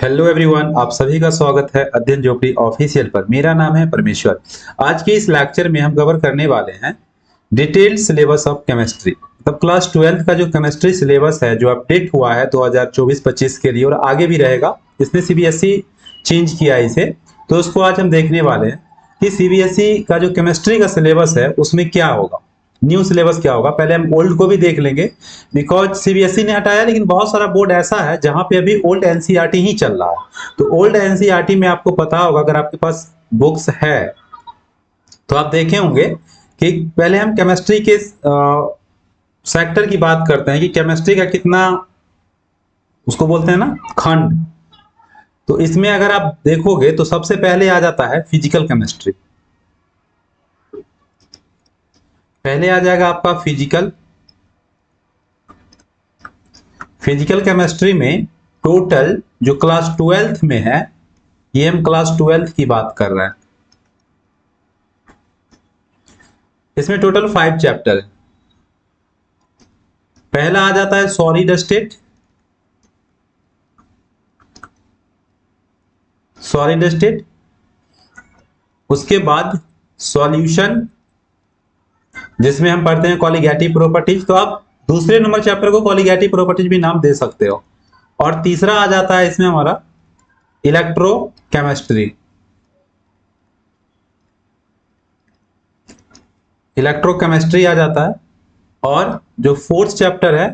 Hello everyone, आप सभी का स्वागत है अध्ययन जोपड़ी ऑफिशियल पर। मेरा नाम है परमेश्वर। आज के इस लेक्चर में हम कवर करने वाले हैं डिटेल्ड सिलेबस ऑफ केमिस्ट्री। मतलब क्लास 12 का जो केमिस्ट्री सिलेबस है जो अपडेट हुआ है 2024-25 के लिए और आगे भी रहेगा। इसने सीबीएसई चेंज किया है इसे, तो उसको आज हम देखने वाले हैं कि सीबीएसई का जो केमिस्ट्री का सिलेबस है उसमें क्या होगा, न्यू सिलेबस क्या होगा। पहले हम ओल्ड को भी देख लेंगे, बिकॉज सीबीएसई ने हटाया, लेकिन बहुत सारा बोर्ड ऐसा है जहां पे अभी ओल्ड एनसीईआरटी ही चल रहा है। तो ओल्ड एनसीईआरटी में आपको पता होगा, अगर आपके पास बुक्स है तो आप देखे होंगे कि पहले हम केमिस्ट्री के सेक्टर की बात करते हैं कि केमिस्ट्री का कितना, उसको बोलते हैं ना, खंड। तो इसमें अगर आप देखोगे तो सबसे पहले आ जाता है फिजिकल केमिस्ट्री। पहले आ जाएगा आपका फिजिकल। फिजिकल केमिस्ट्री में टोटल जो क्लास 12th में है, ये हम क्लास 12th की बात कर रहे हैं। इसमें टोटल 5 चैप्टर है। पहला आ जाता है सॉलिड स्टेट। सॉलिड स्टेट, उसके बाद सॉल्यूशन, जिसमें हम पढ़ते हैं कॉलिगेटिव प्रॉपर्टीज। तो आप दूसरे नंबर चैप्टर को कॉलिगेटिव प्रॉपर्टीज भी नाम दे सकते हो। और तीसरा आ जाता है इसमें हमारा इलेक्ट्रोकेमिस्ट्री। इलेक्ट्रोकेमिस्ट्री आ जाता है। और जो फोर्थ चैप्टर है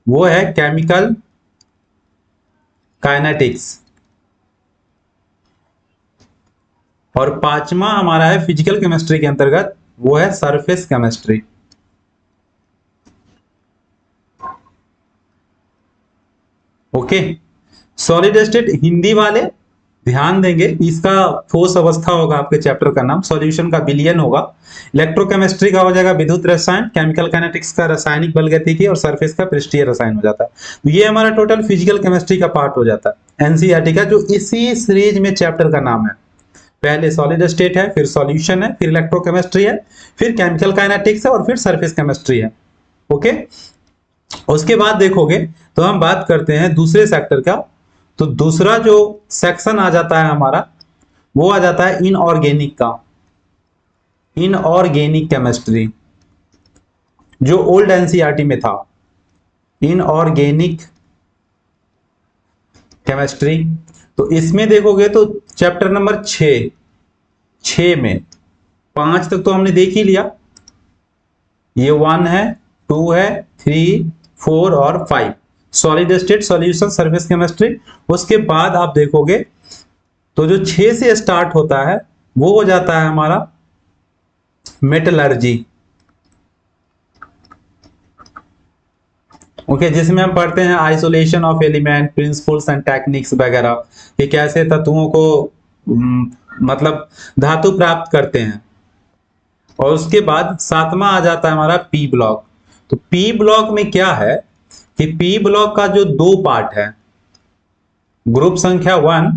वो है केमिकल काइनेटिक्स। और पांचवा हमारा है फिजिकल केमिस्ट्री के अंतर्गत, वो है surface chemistry. Okay. Solid state Hindi वाले ध्यान देंगे, इसका ठोस अवस्था होगा आपके चैप्टर का नाम। सॉल्यूशन का विलयन होगा। इलेक्ट्रोकेमिस्ट्री का हो जाएगा विद्युत रसायन। केमिकल काइनेटिक्स का रासायनिक बलगतिकी। और सरफेस का पृष्ठीय रसायन हो जाता है। तो ये हमारा टोटल फिजिकल केमिस्ट्री का पार्ट हो जाता है एनसीईआरटी का, जो इसी सीरीज में चैप्टर का नाम है। पहले सॉलिड स्टेट है, फिर सॉल्यूशन है, फिर इलेक्ट्रोकेमिस्ट्री है, फिर केमिकल काइनेटिक्स है, और फिर सरफेस केमिस्ट्री है। ओके। उसके बाद देखोगे तो हम बात करते हैं दूसरे सेक्टर का। तो दूसरा जो सेक्शन आ जाता है हमारा, वो आ जाता है इनऑर्गेनिक का। इनऑर्गेनिक केमिस्ट्री जो ओल्ड एनसीईआरटी में था, इनऑर्गेनिक केमिस्ट्री। तो इसमें देखोगे तो चैप्टर नंबर 6 में 5 तक तो हमने देख ही लिया। ये 1 है, 2 है, 3, 4 और 5। Solid state, solution, surface chemistry. उसके बाद आप देखोगे तो जो 6 से स्टार्ट होता है वो हो जाता है हमारा मेटलर्जी। ओके, जिसमें हम पढ़ते हैं isolation of element, principles and techniques वगैरह, कि कैसे तत्वों को मतलब धातु प्राप्त करते हैं। और उसके बाद 7वां आ जाता है हमारा पी ब्लॉक। तो पी ब्लॉक में क्या है कि पी ब्लॉक का जो 2 पार्ट है, ग्रुप संख्या 1,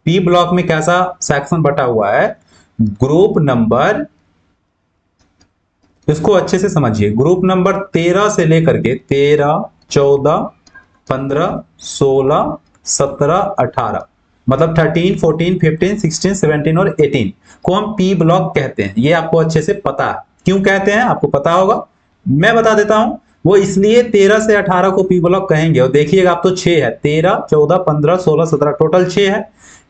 पी ब्लॉक में कैसा सेक्शन बटा हुआ है, ग्रुप नंबर, इसको अच्छे से समझिए, ग्रुप नंबर 13 से लेकर के 13, 14, 15, 16, 17, 18, मतलब 13, 14, 15, 16, 17 और 18 को हम पी ब्लॉक कहते हैं। ये आपको अच्छे से पता है क्यों कहते हैं, आपको पता होगा। मैं बता देता हूं, वो इसलिए 13 से 18 को पी ब्लॉक कहेंगे। और देखिएगा आप, तो 6 है, 13, 14, 15, 16, 17, टोटल 6 है।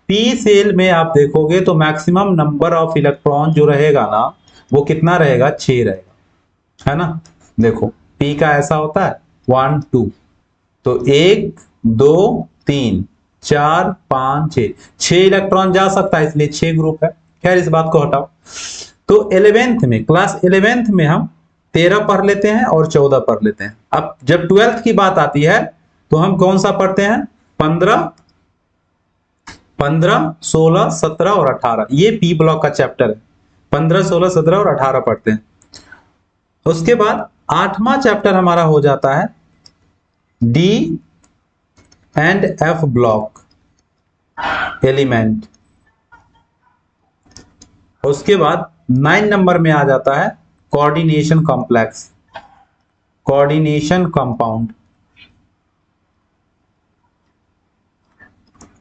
पी सेल में आप देखोगे तो मैक्सिमम नंबर ऑफ इलेक्ट्रॉन जो रहेगा ना, वो कितना रहेगा, 6 रहेगा, है ना। देखो पी का ऐसा होता है 1, 2, तो 1, 2, 3, 4, 5, 6 इलेक्ट्रॉन जा सकता है, इसलिए 6 ग्रुप है। खैर इस बात को हटाओ। तो 11th में, क्लास 11th में हम 13 पढ़ लेते हैं और 14 पढ़ लेते हैं। अब जब 12th की बात आती है तो हम कौन सा पढ़ते हैं, 15, 16, 17 और 18। ये पी ब्लॉक का चैप्टर है। 15, 16, 17 और 18 पढ़ते हैं। उसके बाद 8वां चैप्टर हमारा हो जाता है D and F block element. उसके बाद 9 नंबर में आ जाता है coordination complex, coordination compound.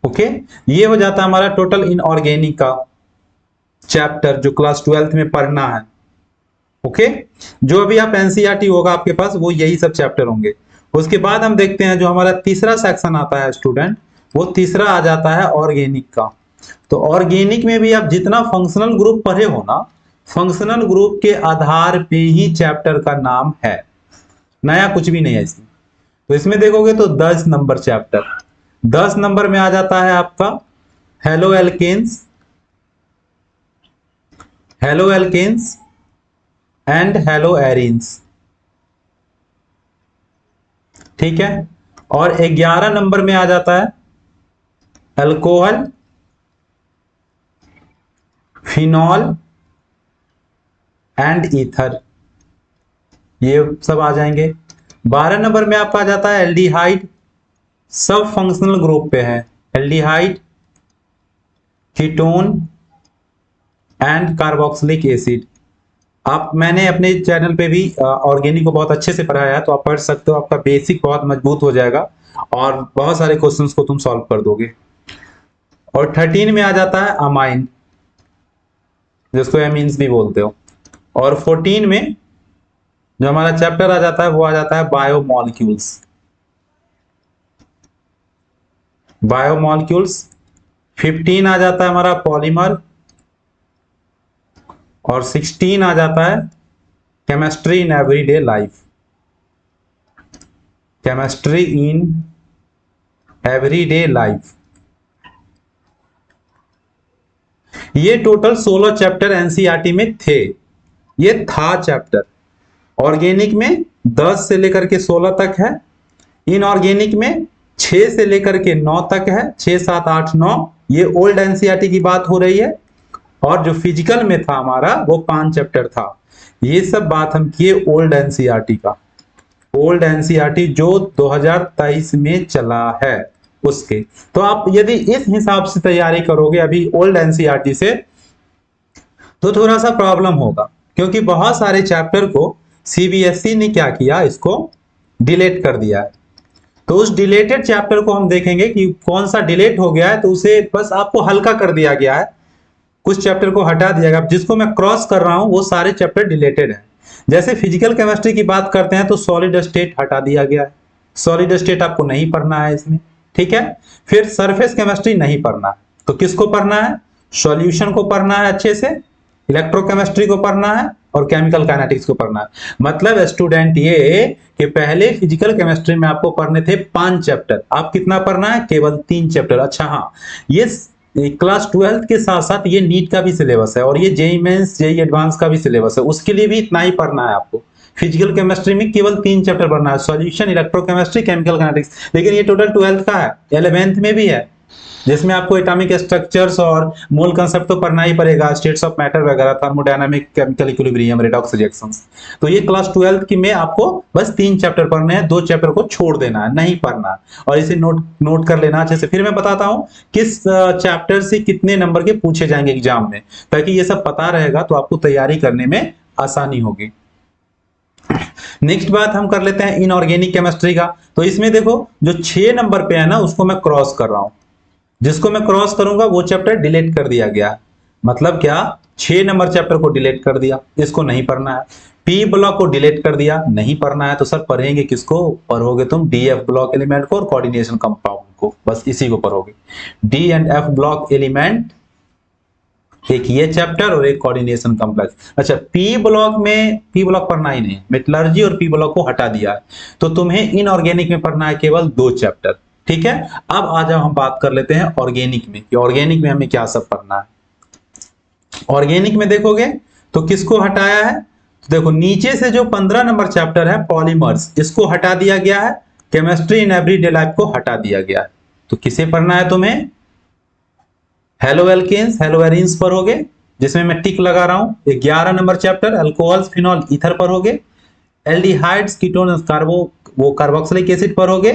Okay, ये हो जाता है हमारा टोटल इनऑर्गेनिक का चैप्टर जो क्लास 12th में पढ़ना है। ओके, जो अभी आप एनसीईआरटी होगा आपके पास वो यही सब चैप्टर होंगे। उसके बाद हम देखते हैं जो हमारा तीसरा सेक्शन आता है स्टूडेंट, वो तीसरा आ जाता है ऑर्गेनिक का। तो ऑर्गेनिक में भी आप जितना फंक्शनल ग्रुप पढ़े हो ना, फंक्शनल ग्रुप के आधार पे ही चैप्टर का नाम है, नया कुछ भी नहीं है इसमें। तो इसमें देखोगे तो 10 नंबर चैप्टर, 10 नंबर में आ जाता है आपका haloalkanes, haloalkanes and haloarenes, ठीक है। और 11 नंबर में आ जाता है अल्कोहल, फिनॉल एंड ईथर, ये सब आ जाएंगे। 12 नंबर में आपका आ जाता है एल्डिहाइड, सब फंक्शनल ग्रुप पे है, aldehyde, ketone and carboxylic acid. आप, मैंने अपने चैनल पे भी ऑर्गेनिक को बहुत अच्छे से पढ़ाया है, तो आप पढ़ सकते हो, आपका बेसिक बहुत मजबूत हो जाएगा और बहुत सारे क्वेश्चंस को तुम सॉल्व कर दोगे। और 13 में आ जाता है अमाइन, जिसको एमीन्स भी बोलते हो। और 14 में जो हमारा चैप्टर आ जाता है वो आ जाता है बायोमॉलिक्यूल्स, बायोमॉलिक्यूल्स। 15 आ जाता है हमारा पॉलीमर और 16 आ जाता है chemistry in everyday life, chemistry in everyday life. ये टोटल 16 चैप्टर एनसीईआरटी में थे, ये था चैप्टर। ऑर्गेनिक में 10 से लेकर के 16 तक है, इनऑर्गेनिक में 6 से लेकर के 9 तक है, 6 7 8 9, ये ओल्ड एनसीईआरटी की बात हो रही है। और जो फिजिकल में था हमारा वो 5 चैप्टर था। ये सब बात हम किए ओल्ड एनसीईआरटी का, ओल्ड एनसीईआरटी जो 2023 में चला है उसके। तो आप यदि इस हिसाब से तैयारी करोगे अभी ओल्ड एनसीईआरटी से, तो थोड़ा सा प्रॉब्लम होगा, क्योंकि बहुत सारे चैप्टर को सीबीएसई ने क्या किया, इसको डिलीट कर दिया है। तो उस डिलीटेड चैप्टर को हम देखेंगे कि कौन सा डिलीट हो गया है, तो उसे बस आपको हल्का कर दिया गया है, कुछ चैप्टर को हटा दिया गया। जिसको मैं क्रॉस कर रहा हूं वो सारे चैप्टर डिलीटेड हैं। जैसे फिजिकल केमिस्ट्री की बात करते हैं तो सॉलिड स्टेट हटा दिया गया है, सॉलिड स्टेट आपको नहीं पढ़ना है इसमें, ठीक है। फिर सरफेस केमिस्ट्री नहीं पढ़ना है, तो किसको पढ़ना है, सॉल्यूशन को पढ़ना है अच्छे से, इलेक्ट्रोकेमिस्ट्री को पढ़ना है और केमिकल काइनेटिक्स को पढ़ना है। मतलब स्टूडेंट ये कि पहले फिजिकल केमिस्ट्री में आपको पढ़ने थे 5 चैप्टर, आप कितना पढ़ना है, केवल 3 चैप्टर। अच्छा हाँ, ये क्लास 12 के साथ साथ ये नीट का भी सिलेबस है और ये जेईई मेंस जेईई एडवांस का भी सिलेबस है, उसके लिए भी इतना ही पढ़ना है आपको। फिजिकल केमिस्ट्री में केवल 3 चैप्टर पढ़ना है, सॉल्यूशन, इलेक्ट्रोकेमिस्ट्री, केमिकल काइनेटिक्स। लेकिन ये टोटल 12th का है, 11th में भी है, जिसमें आपको एटॉमिक स्ट्रक्चर्स और मोल कंसेप्ट तो पढ़ना ही पड़ेगा, स्टेट्स ऑफ मैटर वगैरह, thermodynamic, chemical equilibrium, redox reactions. तो ये क्लास 12 की में आपको बस 3 चैप्टर पढ़ने हैं, 2 चैप्टर को छोड़ देना है, नहीं पढ़ना है। और इसे नोट कर लेना अच्छे से। फिर मैं बताता हूं किस चैप्टर से कितने नंबर के पूछे जाएंगे एग्जाम में, ताकि ये सब पता रहेगा तो आपको तैयारी करने में आसानी होगी। नेक्स्ट बात हम कर लेते हैं इनऑर्गेनिक केमिस्ट्री का। तो इसमें देखो जो 6 नंबर पे है ना, उसको मैं क्रॉस कर रहा हूं, जिसको मैं क्रॉस करूंगा वो चैप्टर डिलीट कर दिया गया। मतलब क्या, 6 नंबर चैप्टर को डिलीट कर दिया, इसको नहीं पढ़ना है। पी ब्लॉक को डिलीट कर दिया, नहीं पढ़ना है। तो सर पढ़ेंगे किसको, पढ़ोगे तुम डीएफ ब्लॉक एलिमेंट को और कोऑर्डिनेशन कंपाउंड को, बस इसी को पढ़ोगे। D and F block element, एक ये चैप्टर और एक कोऑर्डिनेशन कॉम्प्लेक्स। अच्छा, पी ब्लॉक में पी ब्लॉक पढ़ना ही नहीं, मेटलर्जी और पी ब्लॉक को हटा दिया है। तो तुम्हें इनऑर्गेनिक में पढ़ना है केवल 2 चैप्टर, ठीक है। अब आ जाओ हम बात कर लेते हैं ऑर्गेनिक में, कि ऑर्गेनिक में हमें क्या सब पढ़ना है। ऑर्गेनिक में देखोगे तो किसको हटाया है, तो देखो नीचे से जो 15 नंबर चैप्टर है पॉलीमर्स, इसको हटा दिया गया है, केमिस्ट्री इन एवरीडे लाइफ को हटा दिया गया है। तो किसे पढ़ना है तुम्हें, हेलो एल्केन्स, हेलो एरिन्स पढ़ोगे, जिसमें मैं टिक लगा रहा हूं। 11 number chapter alcohols, phenol, ether पढ़ोगे। एल्डिहाइड्स, कीटोन, कार्बोक्सिलिक एसिड पढ़ोगे।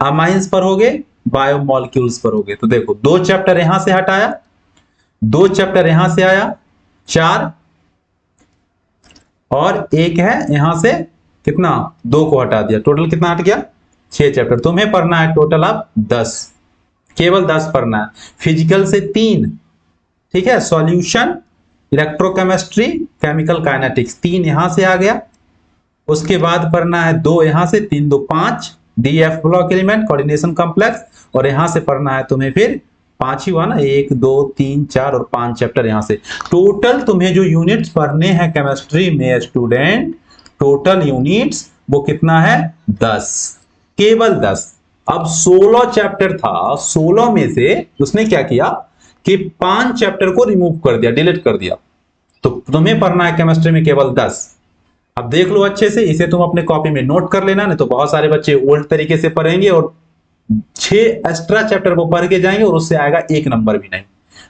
अमाइंस पढ़ोगे, बायोमॉलिक्यूल्स पढ़ोगे। तो देखो 2 चैप्टर यहां से हटाया, 2 चैप्टर यहां से आया, 4, और एक है यहां से कितना, 2 को हटा दिया, टोटल कितना हट गया, 6 चैप्टर। तुम्हें पढ़ना है टोटल आप 10 केवल 10 पढ़ना है। फिजिकल से 3, ठीक है, सॉल्यूशन, इलेक्ट्रोकेमिस्ट्री, केमिकल काइनेटिक्स, 3 यहां से आ गया। उसके बाद पढ़ना है 2 यहां से, 3 2 5 DF block element, coordination complex, और यहां से पढ़ना है तुम्हें फिर 5 ही हुआ ना, 1 2 3 4 और 5 चैप्टर यहां से। टोटल तुम्हें जो यूनिट्स पढ़ने हैं केमिस्ट्री में स्टूडेंट, टोटल यूनिट्स वो कितना है, 10, केवल 10। अब 16 चैप्टर था, 16 में से उसने क्या किया कि 5 चैप्टर को रिमूव कर दिया, डिलीट कर दिया। तो तुम्हें पढ़ना है केमिस्ट्री में केवल 10। अब देख लो अच्छे से, इसे तुम अपने कॉपी में नोट कर लेना, नहीं तो बहुत सारे बच्चे ओल्ड तरीके से पढ़ेंगे और 6 एक्स्ट्रा चैप्टर को पढ़ के जाएंगे और उससे आएगा 1 नंबर भी नहीं।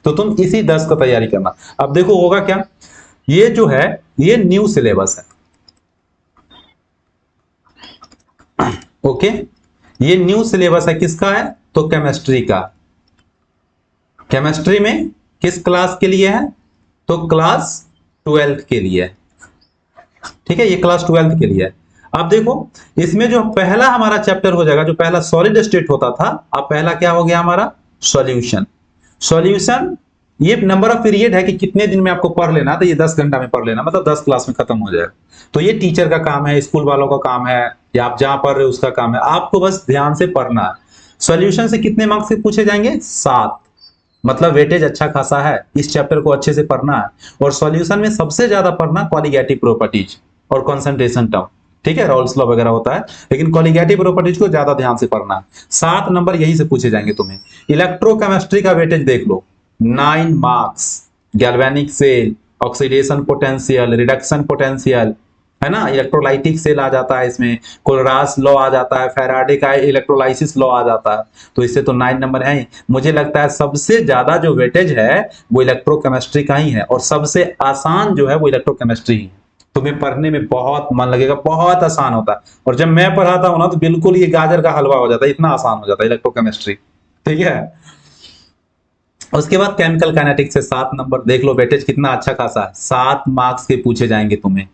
तो तुम इसी 10 का तैयारी करना। अब देखो होगा क्या, ये जो है ये न्यू सिलेबस है, ओके, ये न्यू सिलेबस है, किसका है, तो केमिस्ट्री का। केमिस्ट्री में किस क्लास के लिए है, तो क्लास 12th के लिए है, ठीक है, ये क्लास 12th के लिए है। अब देखो इसमें जो पहला हमारा चैप्टर हो जाएगा, जो पहला सॉलिड स्टेट होता था, अब पहला क्या हो गया हमारा, सॉल्यूशन। सॉल्यूशन ये नंबर ऑफ पीरियड है कि कितने दिन में आपको पढ़ लेना, तो ये 10 घंटा में पढ़ लेना, मतलब 10 क्लास में खत्म हो जाएगा। तो ये टीचर का काम है, स्कूल वालों का काम है, या आप जहां पढ़ रहे हो उसका काम है, आपको बस ध्यान से पढ़ना है। सॉल्यूशन से कितने मार्क्स से पूछे जाएंगे, 7, मतलब वेटेज अच्छा खासा है, इस चैप्टर को अच्छे से पढ़ना है। और सॉल्यूशन में सबसे ज्यादा पढ़ना कॉलिगेटिव प्रॉपर्टीज और कंसंट्रेशन टर्म, ठीक है, रॉल्स लॉ वगैरह होता है, लेकिन कॉलिगेटिव प्रॉपर्टीज को ज्यादा ध्यान से पढ़ना है। 7 नंबर यहीं से पूछे जाएंगे तुम्हें। इलेक्ट्रोकेमिस्ट्री का वेटेज देख लो, 9 marks, galvanic cell, oxidation potential, reduction potential, है ना, इलेक्ट्रोलाइटिक सेल आ जाता है इसमें, कोलरास लॉ आ जाता है, फैराडे का इलेक्ट्रोलाइसिस लॉ आ जाता है, तो इससे तो 9 नंबर है ही। मुझे लगता है सबसे ज्यादा जो वेटेज है वो इलेक्ट्रोकेमिस्ट्री का ही है, और सबसे आसान जो है वो इलेक्ट्रोकेमिस्ट्री ही है। तुम्हें पढ़ने में बहुत मन लगेगा, बहुत आसान होता है, और जब मैं पढ़ाता हूं ना तो बिल्कुल ये गाजर का हलवा हो जाता है, इतना आसान हो जाता है इलेक्ट्रोकेमिस्ट्री, ठीक है। उसके बाद केमिकल काइनेटिक्स से 7 नंबर, देख लो वेटेज कितना अच्छा खासा है, 7 मार्क्स के पूछे जाएंगे तुम्हें।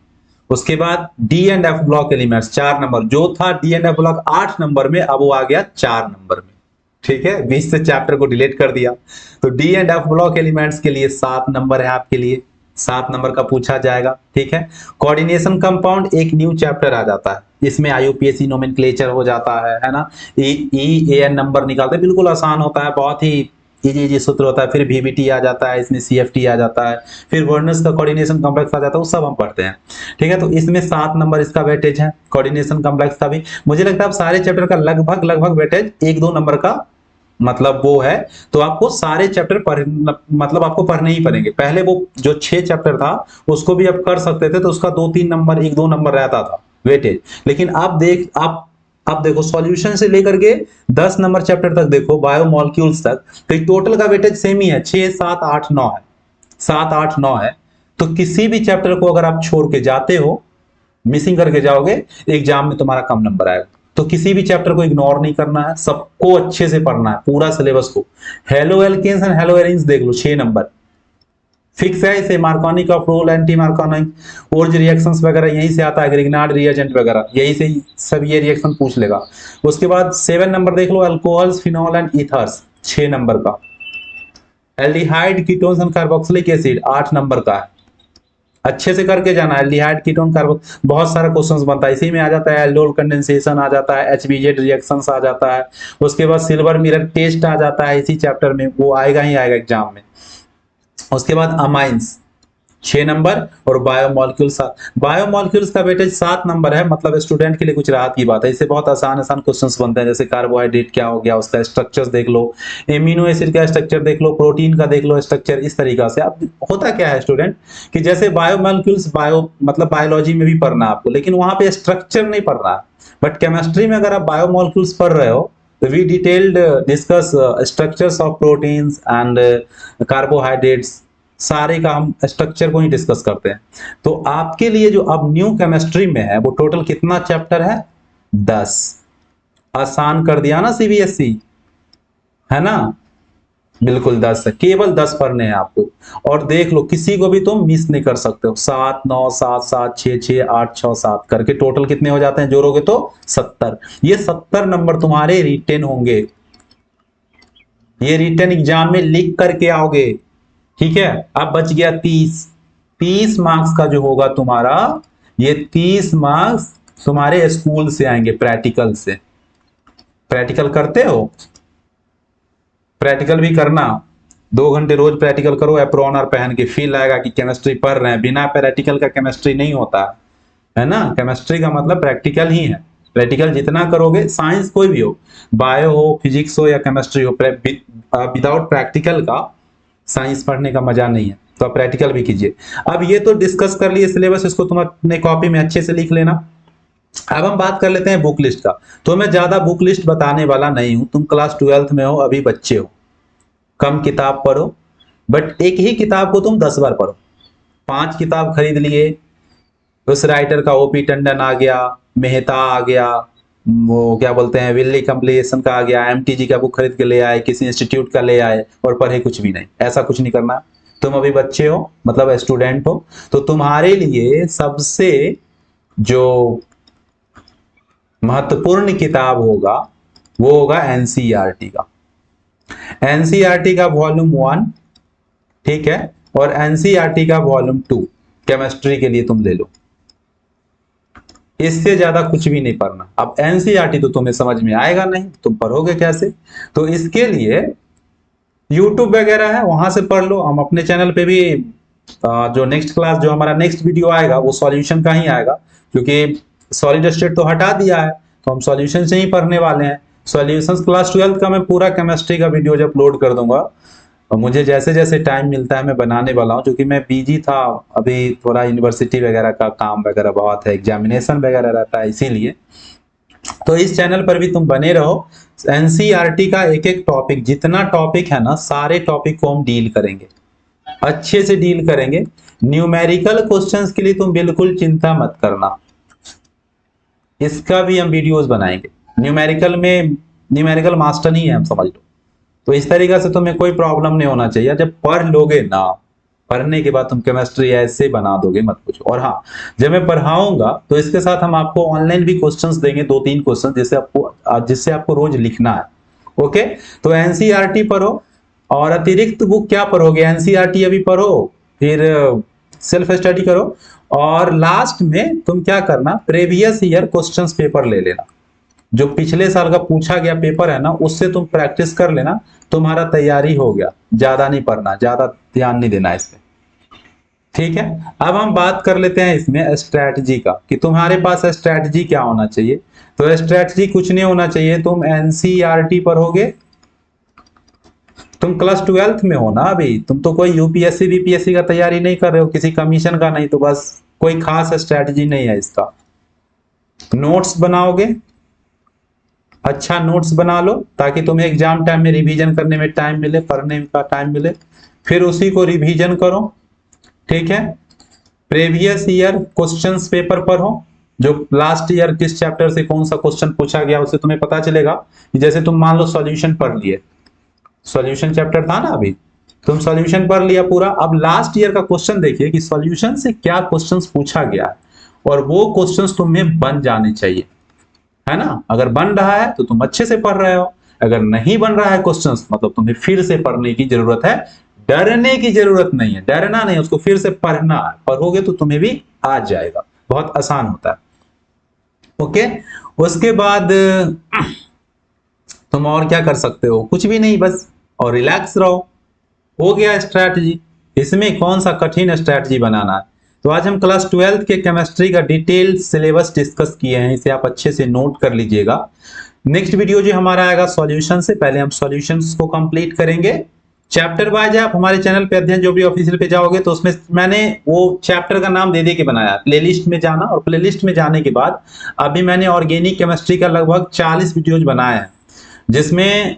उसके बाद d and F block elements 4 number, जो था D and F block 8 number में, अब वो आ गया 4 नंबर में, ठीक है, 20 से चैप्टर को डिलीट कर दिया। तो D and F block elements के लिए 7 नंबर है आपके लिए, 7 नंबर का पूछा जाएगा, ठीक है। कोऑर्डिनेशन कंपाउंड एक न्यू चैप्टर आ जाता है, इसमें आईयूपीएसी नोमेनक्लेचर हो जाता है ना, ई ए एन नंबर निकालते, बिल्कुल आसान होता है, बहुत ही इजी सूत्र होता है। फिर VBT आ जाता है, इसमें CFT आ जाता है, फिर वर्नर्स का कोऑर्डिनेशन कॉम्प्लेक्स आ जाता है, वो सब हम पढ़ते हैं, ठीक है। तो इसमें 7 नंबर इसका वेटेज है, कोऑर्डिनेशन कॉम्प्लेक्स का भी। मुझे लगता है आप सारे चैप्टर का लगभग वेटेज 1-2 नंबर का मतलब वो है, तो आपको सारे चैप्टर मतलब आपको पढ़ने ही पड़ेंगे। पहले वो जो 6 चैप्टर था उसको भी आप कर सकते थे, तो उसका 2-3 नंबर 1-2 नंबर रहता था वेटेज, लेकिन अब देखो सॉल्यूशन से लेकर के 10 नंबर चैप्टर तक देखो, बायोमोलिक्यूल्स तक, तो टोटल का वेटेज सेम ही है, 6 7 8 9 है, 7 8 9 है। तो किसी भी चैप्टर को अगर आप छोड़ के जाते हो, मिसिंग करके जाओगे, एग्जाम में तुम्हारा कम नंबर आएगा। तो किसी भी चैप्टर को इग्नोर नहीं करना है, सबको अच्छे से पढ़ना है, पूरा सिलेबस को। Haloalkanes and haloarenes देख लो, 6 नंबर फिक्स है इसे, Markovnikov rule, anti Markovnikov, Wurtz reactions वगैरह यहीं से आता है, ग्रिग्नार्ड रिएजेंट वगैरह यहीं से सब ये रिएक्शन पूछ लेगा। उसके बाद 7 नंबर देख लो, alcohols, phenol and ethers, 6 number का। Aldehyde, ketones and carboxylic acid 8 number का है, अच्छे से करके जाना। एल्डिहाइड, कीटोन, कार्बो, बहुत सारा क्वेश्चंस बनता है, इसी में आ जाता है एल्डोल कंडेंसेशन आ जाता है, HBZ रिएक्शंस आ जाता है। उसके बाद सिल्वर मिरर टेस्ट आ जाता है इसी चैप्टर में, वो आएगा ही आएगा एग्जाम में। उसके बाद अमाइंस 6 नंबर, और बायोमोलिक्यूल्स का वेटेज 7 नंबर है, मतलब स्टूडेंट के लिए कुछ राहत की बात है, इससे बहुत आसान क्वेश्चंस बनते हैं, जैसे कार्बोहाइड्रेट क्या हो गया, उसका स्ट्रक्चर्स देख लो, एमिनो एसिड का स्ट्रक्चर देख लो, प्रोटीन का देख लो स्ट्रक्चर, इस तरीका से। अब होता क्या है स्टूडेंट कि जैसे बायोमोलिक्यूल्स मतलब बायोलॉजी में भी पढ़ना आपको, लेकिन वहां पे स्ट्रक्चर नहीं पढ़ रहा है, बट केमिस्ट्री में अगर आप बायोमोलिक्यूल्स पढ़ रहे हो तो we detailed discuss structures of proteins and carbohydrates, सारे का हम स्ट्रक्चर को ही डिस्कस करते हैं। तो आपके लिए जो अब न्यू केमिस्ट्री में है वो टोटल कितना चैप्टर है, 10। आसान कर दिया ना CBSE, है ना, बिल्कुल 10 है, केवल 10 पढ़ने हैं आपको। और देख लो किसी को भी तुम मिस नहीं कर सकते हो, 7 9 7 7 6 6 8 6 7 करके टोटल कितने हो जाते हैं, जोड़ोगे तो 70। ये 70 नंबर तुम्हारे रिटेन होंगे, ये रिटन एग्जाम में लिख करके आओगे, ठीक है। अब बच गया 30 मार्क्स का जो होगा तुम्हारा, ये 30 मार्क्स तुम्हारे स्कूल से आएंगे, प्रैक्टिकल से। प्रैक्टिकल करते हो? प्रैक्टिकल भी करना, 2 घंटे रोज प्रैक्टिकल करो एप्रॉन और पहन के, फील आएगा कि केमिस्ट्री पढ़ रहे हैं। बिना प्रैक्टिकल का केमिस्ट्री नहीं होता है ना। केमिस्ट्री का मतलब प्रैक्टिकल ही है। प्रैक्टिकल जितना करोगे, साइंस कोई भी हो, बायो हो, फिजिक्स हो या केमिस्ट्री हो, विदाउट प्रैक्टिकल का साइंस पढ़ने का मजा नहीं है। तो आप प्रैक्टिकल भी कीजिए। अब ये तो डिस्कस कर लिए सिलेबस, इसको तुम अपने कॉपी में अच्छे से लिख लेना। अब हम बात कर लेते हैं बुक लिस्ट का। तो मैं ज्यादा बुक लिस्ट बताने वाला नहीं हूं। तुम क्लास 12th में हो, अभी बच्चे हो, कम किताब पढ़ो, बट एक ही किताब को तुम 10 बार पढ़ो। 5 किताब खरीद लिए, उस राइटर का ओपी टंडन आ गया, मेहता आ गया, वो क्या बोलते हैं विल्ली कम्प्लीसन का आ गया, एमटीजी का बुक खरीद के ले आए, किसी इंस्टीट्यूट का ले आए और पढ़े कुछ भी नहीं। ऐसा कुछ नहीं करना। तुम अभी बच्चे हो, मतलब स्टूडेंट हो, तो तुम्हारे लिए सबसे जो महत्वपूर्ण किताब होगा वो होगा एनसीईआरटी का। एनसीईआरटी का वॉल्यूम 1, ठीक है, और एनसीईआरटी का वॉल्यूम 2 केमिस्ट्री के लिए तुम ले लो। इससे ज्यादा कुछ भी नहीं पढ़ना। अब एनसीईआरटी तो तुम्हें समझ में आएगा नहीं, तुम पढ़ोगे कैसे? तो इसके लिए यूट्यूब वगैरह है, वहां से पढ़ लो। हम अपने चैनल पे भी जो नेक्स्ट क्लास, जो हमारा नेक्स्ट वीडियो आएगा वो सॉल्यूशन का ही आएगा, क्योंकि सॉलिड स्टेट तो हटा दिया है, तो हम सॉल्यूशन से ही पढ़ने वाले हैं। सॉल्यूशंस क्लास 12th का मैं पूरा केमिस्ट्री का वीडियो जब अपलोड कर दूंगा, और मुझे जैसे जैसे टाइम मिलता है मैं बनाने वाला हूँ, क्योंकि मैं बिजी था, अभी थोड़ा यूनिवर्सिटी वगैरह का काम वगैरह बहुत है, एग्जामिनेशन वगैरह रहता है, इसीलिए। तो इस चैनल पर भी तुम बने रहो। एनसीईआरटी का एक एक टॉपिक, जितना टॉपिक है ना, सारे टॉपिक को हम डील करेंगे, अच्छे से डील करेंगे। न्यूमेरिकल क्वेश्चंस के लिए तुम बिल्कुल चिंता मत करना, इसका भी हम वीडियोस बनाएंगे। न्यूमेरिकल में न्यूमेरिकल मास्टर नहीं है हम, समझ लो। तो इस तरीके से तुम्हें कोई प्रॉब्लम नहीं होना चाहिए। जब पढ़ लोगे ना, पढ़ने के बाद तुम केमिस्ट्री ऐसे बना दोगे, मत पूछो। और हाँ, जब मैं पढ़ाऊंगा तो इसके साथ हम आपको ऑनलाइन भी क्वेश्चंस देंगे, 2-3 क्वेश्चन, जिससे आपको रोज लिखना है। ओके, तो एनसीईआरटी पढ़ो, और अतिरिक्त बुक क्या पढ़ोगे? एनसीईआरटी अभी पढ़ो, फिर सेल्फ स्टडी करो, और लास्ट में तुम क्या करना, प्रीवियस ईयर क्वेश्चंस पेपर ले लेना। जो पिछले साल का पूछा गया पेपर है ना, उससे तुम प्रैक्टिस कर लेना, तुम्हारा तैयारी हो गया। ज्यादा नहीं पढ़ना, ज्यादा ध्यान नहीं देना इस पे, ठीक है। अब हम बात कर लेते हैं इसमें स्ट्रैटेजी का, कि तुम्हारे पास स्ट्रैटेजी क्या होना चाहिए। तो स्ट्रैटेजी कुछ नहीं होना चाहिए। तुम एनसीईआरटी पढ़ोगे, तुम क्लास 12th में हो ना अभी, तुम तो कोई यूपीएससी बीपीएससी का तैयारी नहीं कर रहे हो, किसी कमीशन का नहीं, तो बस कोई खास स्ट्रैटेजी नहीं है इसका। नोट्स बनाओगे, अच्छा नोट्स बना लो, ताकि तुम्हें एग्जाम टाइम में रिवीजन करने में टाइम मिले, पढ़ने का टाइम मिले, फिर उसी को रिवीजन करो, ठीक है। प्रीवियस ईयर क्वेश्चंस पेपर पढ़ो, जो लास्ट ईयर किस चैप्टर से कौन सा क्वेश्चन पूछा गया, उससे तुम्हें पता चलेगा। जैसे तुम मान लो सॉल्यूशन पढ़ लिए, सॉल्यूशन चैप्टर था ना अभी, तुम सॉल्यूशन पढ़ लिया पूरा। अब लास्ट ईयर का क्वेश्चन देखिए कि सॉल्यूशन से क्या क्वेश्चंस पूछा गया है, और वो क्वेश्चंस तुम्हें बन जाने चाहिए, है ना। अगर बन रहा है तो तुम अच्छे से पढ़ रहे हो, अगर नहीं बन रहा है क्वेश्चंस, मतलब तुम्हें फिर से पढ़ने की जरूरत है। डरने की जरूरत नहीं है, डरना नहीं, उसको फिर से पढ़ना है। पढ़ोगे तो तुम्हें भी आ जाएगा, बहुत आसान होता है। ओके, उसके बाद तुम और क्या कर सकते हो? कुछ भी नहीं, बस और रिलैक्स रहो। हो गया स्ट्रैटेजी। इसमें कौन सा कठिन स्ट्रैटेजी बनाना है? तो आज हम क्लास 12th के केमिस्ट्री का डिटेल सिलेबस डिस्कस किए हैं, इसे आप अच्छे से नोट कर लीजिएगा। नेक्स्ट वीडियो जो हमारा आएगा सॉल्यूशन से, पहले हम सॉल्यूशंस को कंप्लीट करेंगे। चैप्टर वाइज आप हमारे चैनल पे अध्ययन जो भी ऑफिशियल पे जाओगे, तो उसमें मैंने वो चैप्टर का नाम दे के बनाया, प्लेलिस्ट में जाना, और प्लेलिस्ट में जाने के बाद अभी मैंने ऑर्गेनिक केमिस्ट्री का लगभग 40 वीडियोज बनाए हैं, जिसमें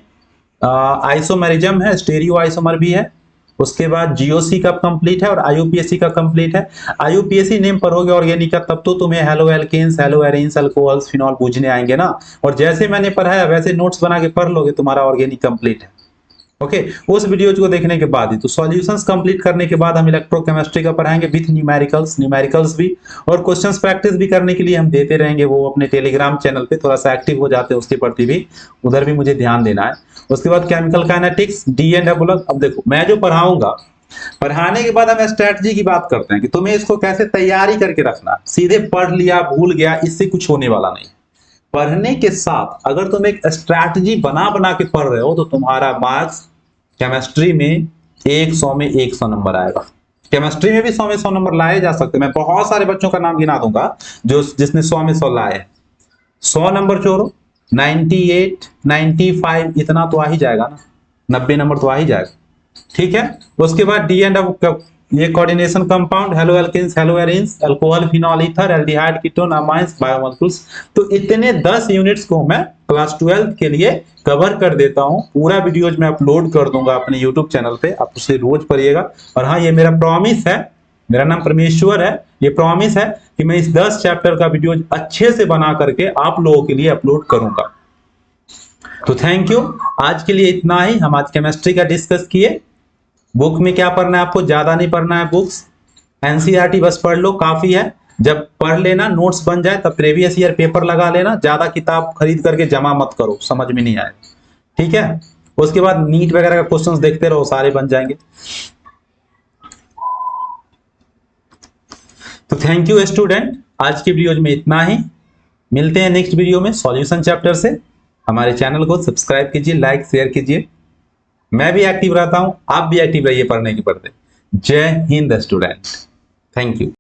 आइसोमेरिज्म है, स्टेरियो आइसोमर भी है, उसके बाद जीओसी का कंप्लीट है, और आईयूपीएसी का कंप्लीट है। आईयूपीएसी नेम पढ़ोगे ऑर्गेनिक का, तब तो तुम्हें haloalkanes, haloarenes, alcohols, phenol बूझने आएंगे ना, और जैसे मैंने पढ़ाया वैसे नोट्स बना के पढ़ लोगे, तुम्हारा ऑर्गेनिक कंप्लीट है। ओके उस वीडियो को देखने के बाद ही तो सॉल्यूशंस कंप्लीट करने के बाद हम इलेक्ट्रोकेमिस्ट्री का पढ़ाएंगे विथ न्यूमेरिकल्स भी, और क्वेश्चंस प्रैक्टिस भी करने के लिए हम देते रहेंगे। वो अपने टेलीग्राम चैनल पे थोड़ा सा एक्टिव हो जाते हैं, उसके प्रति भी उधर भी मुझे ध्यान देना है। उसके बाद chemical kinetics, D and double. अब देखो मैं जो पढ़ाऊंगा, पढ़ाने के बाद हम स्ट्रेटजी की बात करते हैं कि तुम्हें इसको कैसे तैयारी करके रखना। सीधे पढ़ लिया भूल गया, इससे कुछ होने वाला नहीं। पढ़ने के साथ अगर तुम एक स्ट्रैटेजी बना बना के पढ़ रहे हो तो तुम्हारा मार्क्स केमिस्ट्री में 100 में 100 नंबर आएगा। केमिस्ट्री में भी 100 में 100 नंबर लाए जा सकते हैं। मैं बहुत सारे बच्चों का नाम गिना दूंगा जिसने 100 में 100 लाए। 100 नंबर छोड़ो, 98 95 इतना तो आ ही जाएगा ना, 90 नंबर तो आ ही जाएगा। ठीक है। उसके बाद डी एंड ये coordination compound, haloalkanes, haloarenes, alcohol, phenol ether, aldehyde, ketone, amines, biomolecules. तो इतने 10 यूनिट्स को मैं क्लास 12 के लिए कवर कर देता हूं। पूरा वीडियोज मैं अपलोड कर दूंगा अपने यूट्यूब चैनल पे, आप उसे रोज पढ़िएगा। और हाँ, ये मेरा प्रॉमिस है, मेरा नाम परमेश्वर है, ये प्रॉमिस है कि मैं इस 10 चैप्टर का वीडियो अच्छे से बना करके आप लोगों के लिए अपलोड करूंगा। तो थैंक यू। आज के लिए इतना ही। हम आज केमिस्ट्री का डिस्कस किए। बुक में क्या पढ़ना है आपको, ज्यादा नहीं पढ़ना है बुक्स, एनसीईआरटी बस पढ़ लो, काफी है। जब पढ़ लेना, नोट्स बन जाए, तब प्रीवियस ईयर पेपर लगा लेना। ज्यादा किताब खरीद करके जमा मत करो, समझ में नहीं आए। ठीक है। उसके बाद नीट वगैरह का क्वेश्चंस देखते रहो, सारे बन जाएंगे। तो थैंक यू स्टूडेंट, आज की वीडियो में इतना ही। मिलते हैं नेक्स्ट वीडियो में सॉल्यूशन चैप्टर से। हमारे चैनल को सब्सक्राइब कीजिए, लाइक शेयर कीजिए। मैं भी एक्टिव रहता हूं, आप भी एक्टिव रहिए पढ़ने के प्रति। जय हिंद स्टूडेंट, थैंक यू।